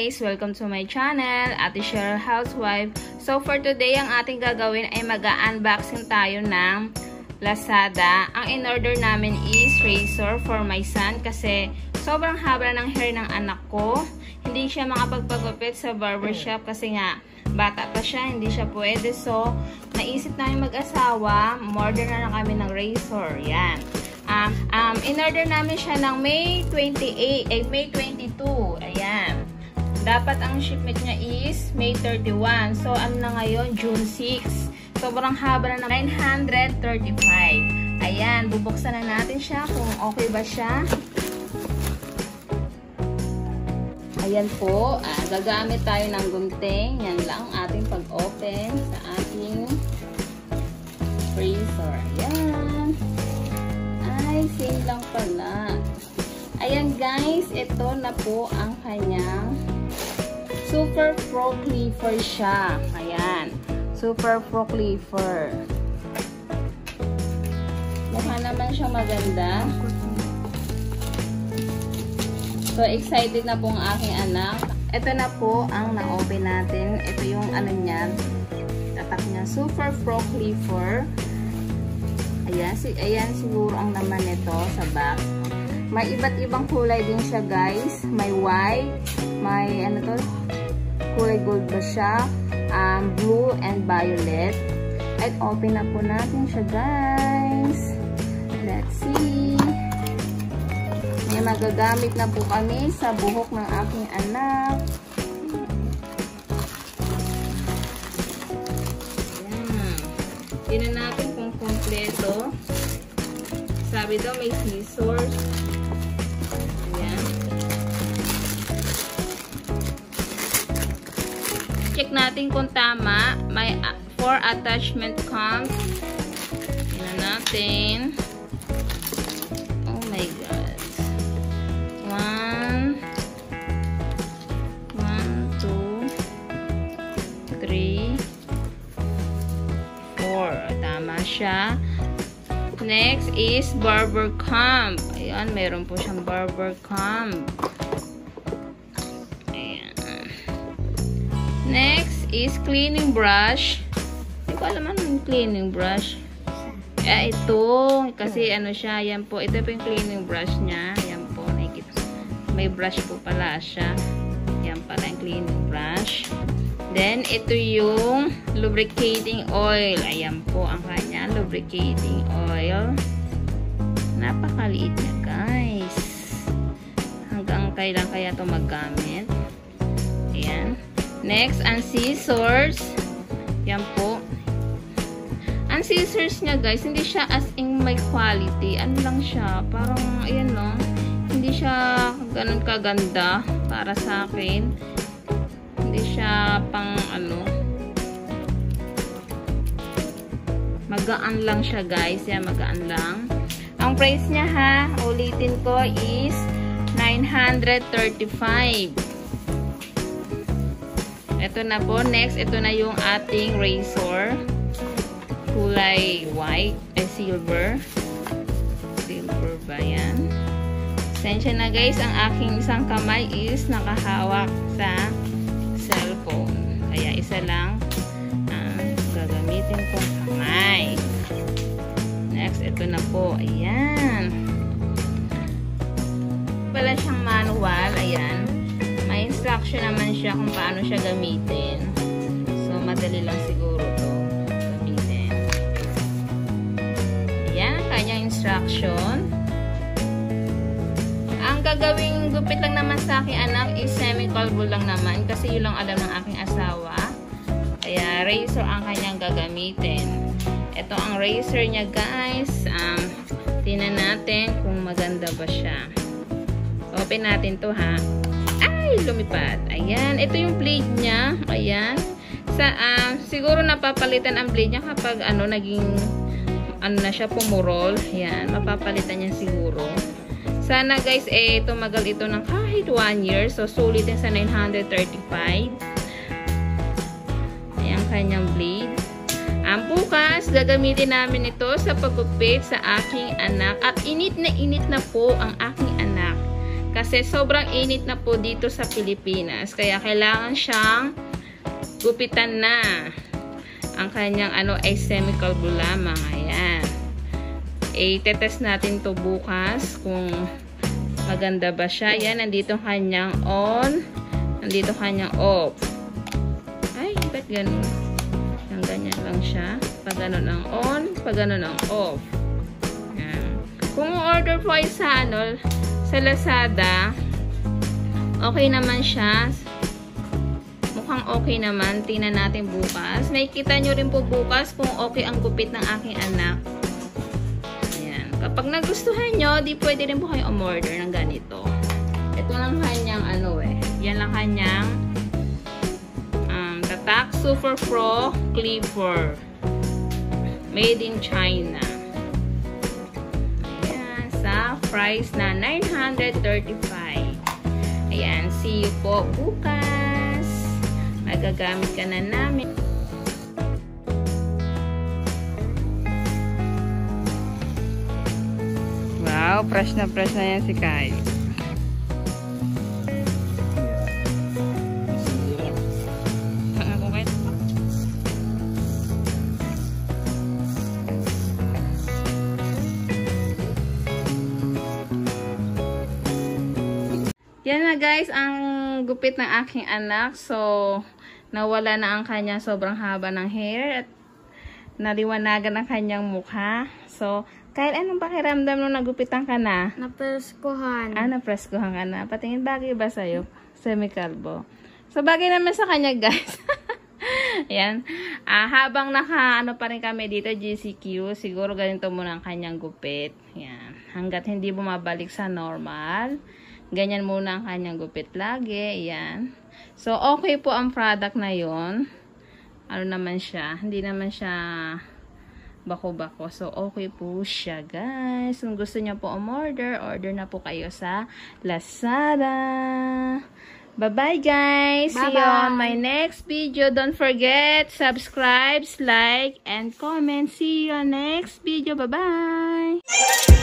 guys! Welcome to my channel, Ate Cheryl Housewife. So for today, ang ating gagawin ay mag-unboxing tayo ng Lazada. Ang in-order namin is razor for my son kasi sobrang haba ng hair ng anak ko. Hindi siya makapagpagupit sa barbershop kasi nga bata pa siya, hindi siya pwede. So, naisip namin mag-asawa, order na lang kami ng razor. Yan. In-order namin siya ng May 28, May 22. Ayan. Dapat ang shipment niya is May 31. So, ano na ngayon? June 6. Sobrang haba na ng 935. Ayan. Bubuksan na natin siya kung okay ba siya. Ayan po. Gagamit tayo ng gunting. Yan lang ating pag-open sa ating razor. Ayan. Ay, same lang pala. Ayan guys, ito na po ang kanyang Super Pro Clipper siya. Ayan. Super Pro Clipper. Mukha naman siya maganda. So, excited na po ang aking anak. Ito na po ang na-open natin. Ito yung ano niya. Tatak niya. Super Pro Clipper. Ayan siguro ang naman nito sa back. May iba't ibang kulay din siya guys. May white, may ano to, kulay gold ba siya, blue and violet. At open na po natin siya guys. Let's see. May magagamit na po kami sa buhok ng aking anak. Ayan. Tingnan natin kung kompleto. Sabi daw may scissors. Ayan. Check natin kung tama. May 4 attachment comes. Tingnan natin. Oh my God. 1, 2, 3, 4. Tama siya. Next is barber comb. Ayan, meron po siyang barber comb. Ayan. Next is cleaning brush. Hindi ko alam anong cleaning brush. Ito. Kasi ano siya. Ayan po. Ito po yung cleaning brush niya. Ayan po. Nakikita. May brush po pala siya. Ayan pala yung cleaning brush. Then, ito yung lubricating oil. Ayan po ang kanya lubricating oil. Napakaliit niya, guys. Hanggang kailan kaya ito maggamit. Ayan. Next, ang scissors. Ayan po. Ang scissors niya, guys, hindi siya as in may quality. Ano lang siya? Parang, ayan no. Hindi siya ganun kaganda para sa akin. Hindi siya pang ano, magaan lang siya guys. Yan, magaan lang. Ang price niya ha, ulitin ko, is 935. Ito na po. Next, ito na yung ating razor. Kulay white, silver. Silver ba yan? Sensya na guys, ang aking isang kamay is nakahawak sa cellphone. Kaya isa lang ang gagamitin kong kamay. Next, ito na po. Ayan. Wala siyang manual. Ayan. May instruction naman siya kung paano siya gamitin. So, madali lang siguro to gamitin. Ayan. Kanyang instruction. Ang gagawing gupit lang naman sa aking anak is semi-curl lang naman kasi yun lang alam ng aking asawa. Kaya razor ang kanyang gagamitin. Ito ang razor niya guys. Tingnan natin kung maganda ba siya. Open natin to ha. Ay! Lumipad. Ayan. Ito yung blade niya. Ayan. Siguro napapalitan ang blade niya kapag naging na siya pumurol. Ayan. Mapapalitan niya siguro. Sana guys, tumagal ito ng kahit 1 year. So, sulit din sa 935. Ayan, kanyang blade. Bukas, gagamitin namin ito sa paggupit sa aking anak. At init na po ang aking anak. Kasi sobrang init na po dito sa Pilipinas. Kaya kailangan siyang gupitan na. Ang kanyang ay semi-kalbo lamang. Ayan. I-test natin to bukas kung maganda ba siya. Ayan, nandito kanyang on. Nandito kanyang off. Ay, ba't ganun? Yung ganyan lang siya. Pag ganun ang on, pag ganun ang off. Ayan. Kung order po ay sa sa Lazada, okay naman siya. Mukhang okay naman. Tingnan natin bukas. Makikita nyo rin po bukas kung okay ang gupit ng aking anak. Ayan. Kapag nagustuhan nyo, di pwede rin po kayo umorder ng ganito. Ito lang kanyang yan lang kanyang Tatak Super Pro Clipper. Made in China. Ayan. Sa price na 935. Ayan. See you po bukas. Magagamit ka na namin. Wow, fresh na yan si Kai. Yan na guys, ang gupit ng aking anak. So, nawala na ang kanyang sobrang haba ng hair at naliwanagan ang kanyang mukha. So, Kyle, anong pakiramdam nung nagupitan ka na? Napreskuhan. Napreskuhan ka na. Patingin, bagay ba sa'yo? Semi-kalbo. So, bagay naman sa kanya guys. Ayan. Habang pa rin kami dito, GCQ, siguro ganito muna ang kanyang gupit. Ayan. Hanggat hindi bumabalik sa normal. Ganyan muna ang kanyang gupit lagi. Ayan. So, okay po ang product na yon. Ano naman siya? Hindi naman siya bako-bako. So, okay po siya, guys. Kung gusto niyo po umorder, order na po kayo sa Lazada. Bye-bye, guys. Bye-bye. See you on my next video. Don't forget, subscribe, like, and comment. See you on next video. Bye-bye.